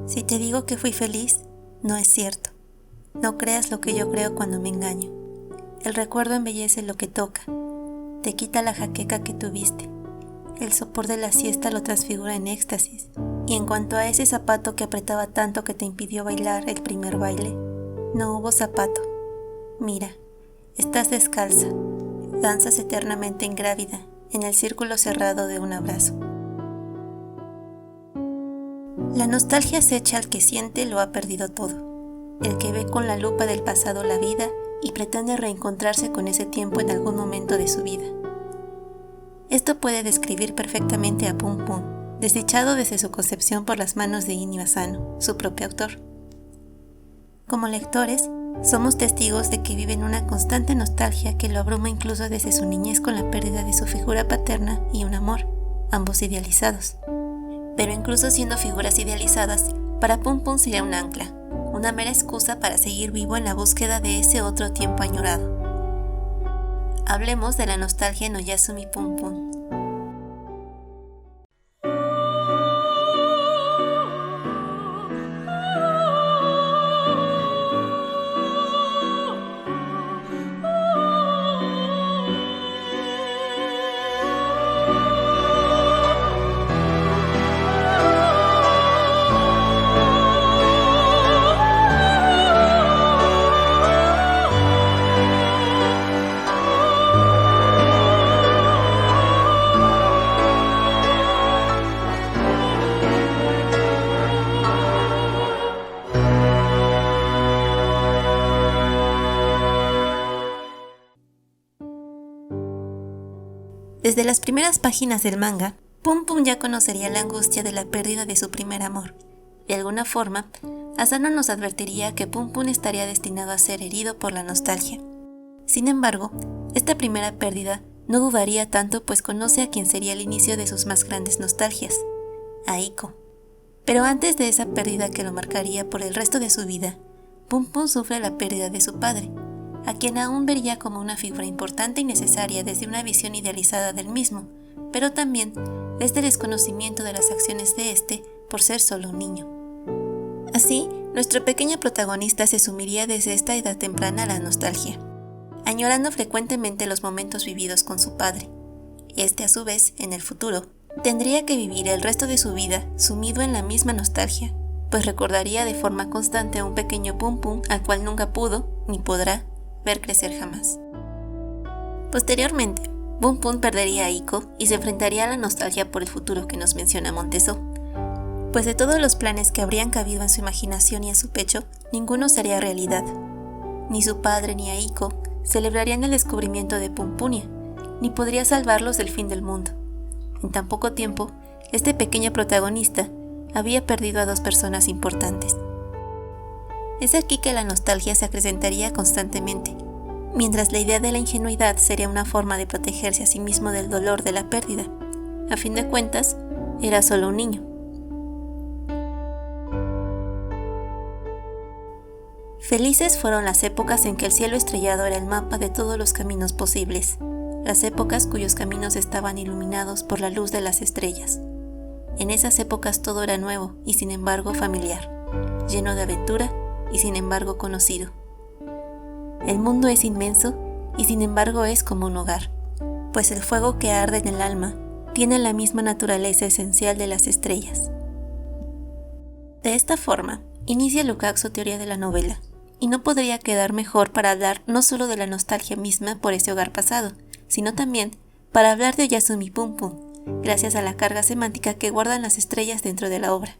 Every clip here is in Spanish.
Si te digo que fui feliz, no es cierto. No creas lo que yo creo cuando me engaño. El recuerdo embellece lo que toca, te quita la jaqueca que tuviste. El sopor de la siesta lo transfigura en éxtasis. Y en cuanto a ese zapato que apretaba tanto que te impidió bailar el primer baile, no hubo zapato. Mira, estás descalza, danzas eternamente ingrávida en el círculo cerrado de un abrazo. La nostalgia acecha al que siente lo ha perdido todo. El que ve con la lupa del pasado la vida y pretende reencontrarse con ese tiempo en algún momento de su vida. Esto puede describir perfectamente a Pum Pum, desdichado desde su concepción por las manos de Inio Asano, su propio autor. Como lectores, somos testigos de que vive en una constante nostalgia que lo abruma incluso desde su niñez con la pérdida de su figura paterna y un amor, ambos idealizados. Pero incluso siendo figuras idealizadas, para Pum Pum sería un ancla, una mera excusa para seguir vivo en la búsqueda de ese otro tiempo añorado. Hablemos de la nostalgia en Oyasumi Pum Pum. Desde las primeras páginas del manga, Pum Pum ya conocería la angustia de la pérdida de su primer amor. De alguna forma, Asano nos advertiría que Pum Pum estaría destinado a ser herido por la nostalgia. Sin embargo, esta primera pérdida no dudaría tanto, pues conoce a quien sería el inicio de sus más grandes nostalgias, a Iko. Pero antes de esa pérdida que lo marcaría por el resto de su vida, Pum Pum sufre la pérdida de su padre, a quien aún vería como una figura importante y necesaria desde una visión idealizada del mismo, pero también desde el desconocimiento de las acciones de este por ser solo un niño. Así, nuestro pequeño protagonista se sumiría desde esta edad temprana a la nostalgia, añorando frecuentemente los momentos vividos con su padre. Este, a su vez, en el futuro, tendría que vivir el resto de su vida sumido en la misma nostalgia, pues recordaría de forma constante a un pequeño Pum Pum al cual nunca pudo, ni podrá, ver crecer jamás. Posteriormente, Pum Pum perdería a Iko y se enfrentaría a la nostalgia por el futuro que nos menciona Montezó, pues de todos los planes que habrían cabido en su imaginación y en su pecho, ninguno sería realidad. Ni su padre ni a Iko celebrarían el descubrimiento de Pumpunia, ni podría salvarlos del fin del mundo. En tan poco tiempo, este pequeño protagonista había perdido a dos personas importantes. Es aquí que la nostalgia se acrecentaría constantemente, mientras la idea de la ingenuidad sería una forma de protegerse a sí mismo del dolor de la pérdida. A fin de cuentas, era solo un niño. Felices fueron las épocas en que el cielo estrellado era el mapa de todos los caminos posibles, las épocas cuyos caminos estaban iluminados por la luz de las estrellas. En esas épocas todo era nuevo y sin embargo familiar, lleno de aventura y sin embargo conocido. El mundo es inmenso y sin embargo es como un hogar, pues el fuego que arde en el alma tiene la misma naturaleza esencial de las estrellas. De esta forma, inicia Lukács su teoría de la novela, y no podría quedar mejor para hablar no solo de la nostalgia misma por ese hogar pasado, sino también para hablar de Oyasumi Pum Pum, gracias a la carga semántica que guardan las estrellas dentro de la obra.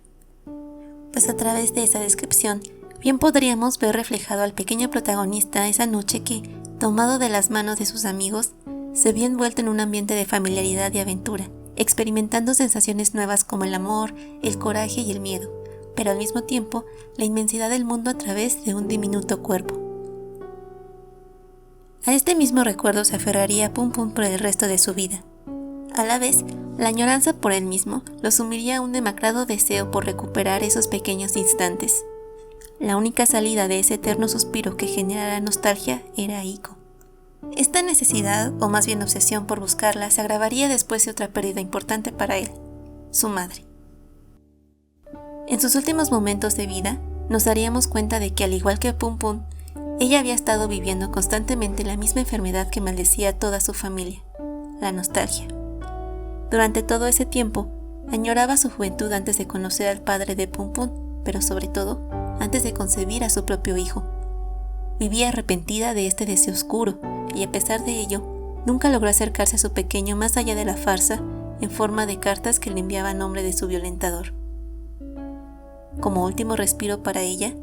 Pues a través de esa descripción, bien podríamos ver reflejado al pequeño protagonista esa noche que, tomado de las manos de sus amigos, se vio envuelto en un ambiente de familiaridad y aventura, experimentando sensaciones nuevas como el amor, el coraje y el miedo, pero al mismo tiempo la inmensidad del mundo a través de un diminuto cuerpo. A este mismo recuerdo se aferraría Pum Pum por el resto de su vida. A la vez, la añoranza por él mismo lo sumiría a un demacrado deseo por recuperar esos pequeños instantes. La única salida de ese eterno suspiro que generara nostalgia era Iko. Esta necesidad, o más bien obsesión por buscarla, se agravaría después de otra pérdida importante para él, su madre. En sus últimos momentos de vida, nos daríamos cuenta de que, al igual que Pum Pum, ella había estado viviendo constantemente la misma enfermedad que maldecía a toda su familia, la nostalgia. Durante todo ese tiempo, añoraba su juventud antes de conocer al padre de Pum Pum, pero sobre todo, antes de concebir a su propio hijo. Vivía arrepentida de este deseo oscuro, y a pesar de ello, nunca logró acercarse a su pequeño más allá de la farsa en forma de cartas que le enviaba a nombre de su violentador. Como último respiro para ella,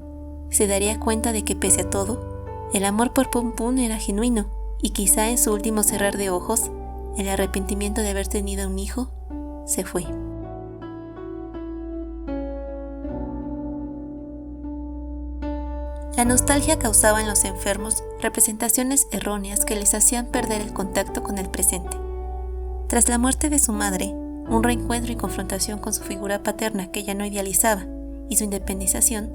se daría cuenta de que, pese a todo, el amor por Pum Pum era genuino, y quizá en su último cerrar de ojos, el arrepentimiento de haber tenido un hijo se fue. La nostalgia causaba en los enfermos representaciones erróneas que les hacían perder el contacto con el presente. Tras la muerte de su madre, un reencuentro y confrontación con su figura paterna que ella no idealizaba, y su independización,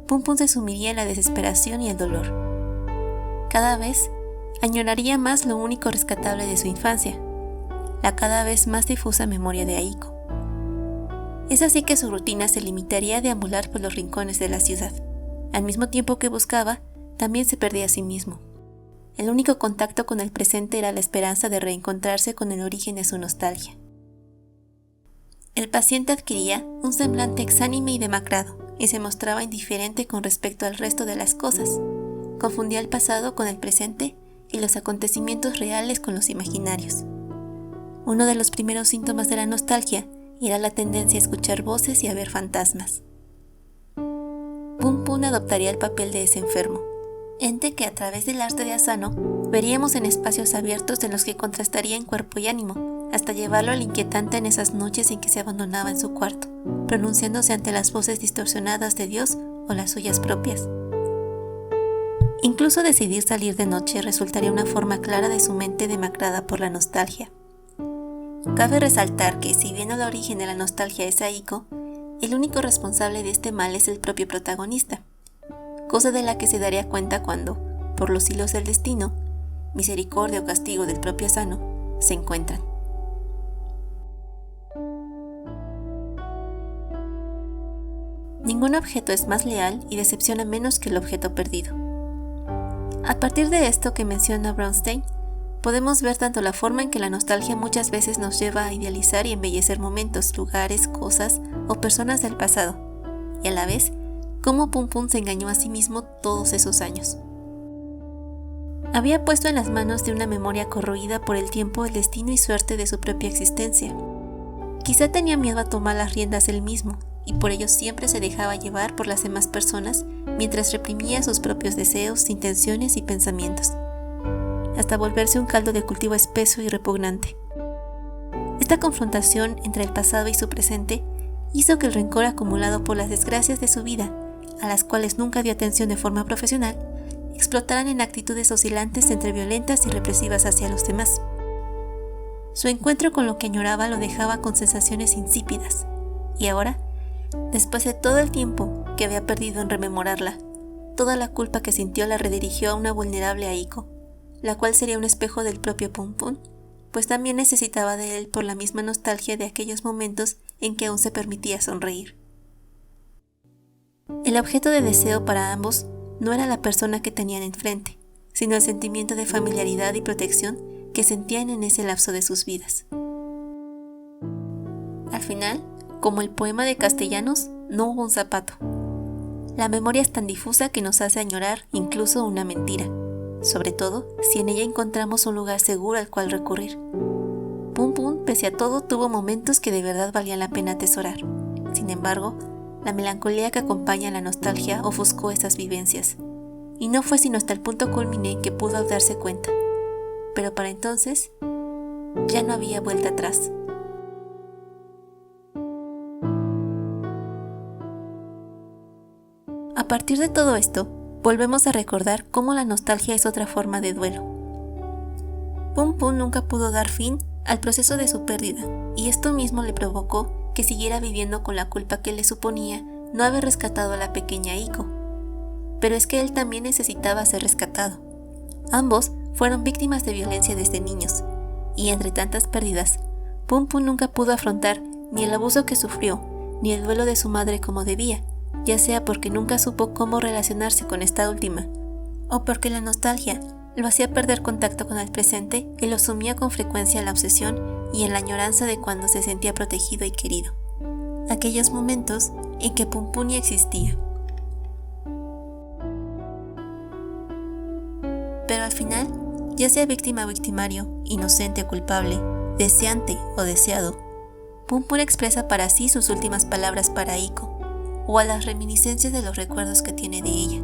Pum Pum se sumiría en la desesperación y el dolor. Cada vez añoraría más lo único rescatable de su infancia, la cada vez más difusa memoria de Aiko. Es así que su rutina se limitaría a deambular por los rincones de la ciudad. Al mismo tiempo que buscaba, también se perdía a sí mismo. El único contacto con el presente era la esperanza de reencontrarse con el origen de su nostalgia. El paciente adquiría un semblante exánime y demacrado, y se mostraba indiferente con respecto al resto de las cosas. Confundía el pasado con el presente y los acontecimientos reales con los imaginarios. Uno de los primeros síntomas de la nostalgia era la tendencia a escuchar voces y a ver fantasmas. Pum Pum adoptaría el papel de ese enfermo, ente que a través del arte de Asano veríamos en espacios abiertos en los que contrastaría en cuerpo y ánimo, hasta llevarlo al inquietante en esas noches en que se abandonaba en su cuarto, pronunciándose ante las voces distorsionadas de Dios o las suyas propias. Incluso decidir salir de noche resultaría una forma clara de su mente demacrada por la nostalgia. Cabe resaltar que, si bien el origen de la nostalgia es Aiko, el único responsable de este mal es el propio protagonista, cosa de la que se daría cuenta cuando, por los hilos del destino, misericordia o castigo del propio Asano, se encuentran. Ningún objeto es más leal y decepciona menos que el objeto perdido. A partir de esto que menciona Bronstein, podemos ver tanto la forma en que la nostalgia muchas veces nos lleva a idealizar y embellecer momentos, lugares, cosas o personas del pasado, y a la vez, cómo Pum Pum se engañó a sí mismo todos esos años. Había puesto en las manos de una memoria corroída por el tiempo el destino y suerte de su propia existencia. Quizá tenía miedo a tomar las riendas él mismo, y por ello siempre se dejaba llevar por las demás personas mientras reprimía sus propios deseos, intenciones y pensamientos, hasta volverse un caldo de cultivo espeso y repugnante. Esta confrontación entre el pasado y su presente hizo que el rencor acumulado por las desgracias de su vida, a las cuales nunca dio atención de forma profesional, explotaran en actitudes oscilantes entre violentas y represivas hacia los demás. Su encuentro con lo que añoraba lo dejaba con sensaciones insípidas, y ahora, después de todo el tiempo que había perdido en rememorarla, toda la culpa que sintió la redirigió a una vulnerable Aiko, la cual sería un espejo del propio Pum Pum, pues también necesitaba de él por la misma nostalgia de aquellos momentos en que aún se permitía sonreír. El objeto de deseo para ambos no era la persona que tenían enfrente, sino el sentimiento de familiaridad y protección que sentían en ese lapso de sus vidas. Al final, como el poema de Castellanos, no hubo un zapato. La memoria es tan difusa que nos hace añorar incluso una mentira, sobre todo si en ella encontramos un lugar seguro al cual recurrir. Pum Pum, pese a todo, tuvo momentos que de verdad valían la pena atesorar. Sin embargo, la melancolía que acompaña a la nostalgia ofuscó esas vivencias, y no fue sino hasta el punto culmine en que pudo darse cuenta. Pero para entonces, ya no había vuelta atrás. A partir de todo esto, volvemos a recordar cómo la nostalgia es otra forma de duelo. Pum Pum nunca pudo dar fin al proceso de su pérdida, y esto mismo le provocó que siguiera viviendo con la culpa que le suponía no haber rescatado a la pequeña Aiko. Pero es que él también necesitaba ser rescatado. Ambos fueron víctimas de violencia desde niños, y entre tantas pérdidas, Pum Pum nunca pudo afrontar ni el abuso que sufrió, ni el duelo de su madre como debía, ya sea porque nunca supo cómo relacionarse con esta última, o porque la nostalgia lo hacía perder contacto con el presente y lo sumía con frecuencia en la obsesión y en la añoranza de cuando se sentía protegido y querido. Aquellos momentos en que Pum Pum ya existía. Pero al final, ya sea víctima o victimario, inocente o culpable, deseante o deseado, Pum Pum expresa para sí sus últimas palabras para Iko, o a las reminiscencias de los recuerdos que tiene de ella.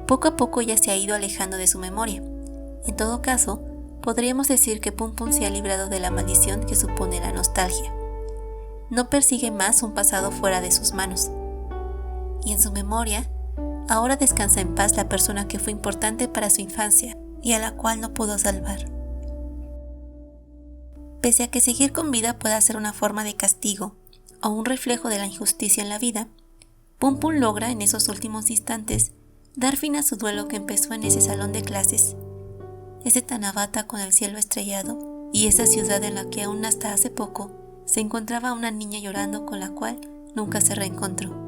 Poco a poco ya se ha ido alejando de su memoria. En todo caso, podríamos decir que Pum Pum se ha librado de la maldición que supone la nostalgia. No persigue más un pasado fuera de sus manos. Y en su memoria, ahora descansa en paz la persona que fue importante para su infancia y a la cual no pudo salvar. Pese a que seguir con vida pueda ser una forma de castigo o un reflejo de la injusticia en la vida, Pum Pum logra en esos últimos instantes dar fin a su duelo que empezó en ese salón de clases, ese Tanabata con el cielo estrellado y esa ciudad en la que aún hasta hace poco se encontraba una niña llorando con la cual nunca se reencontró.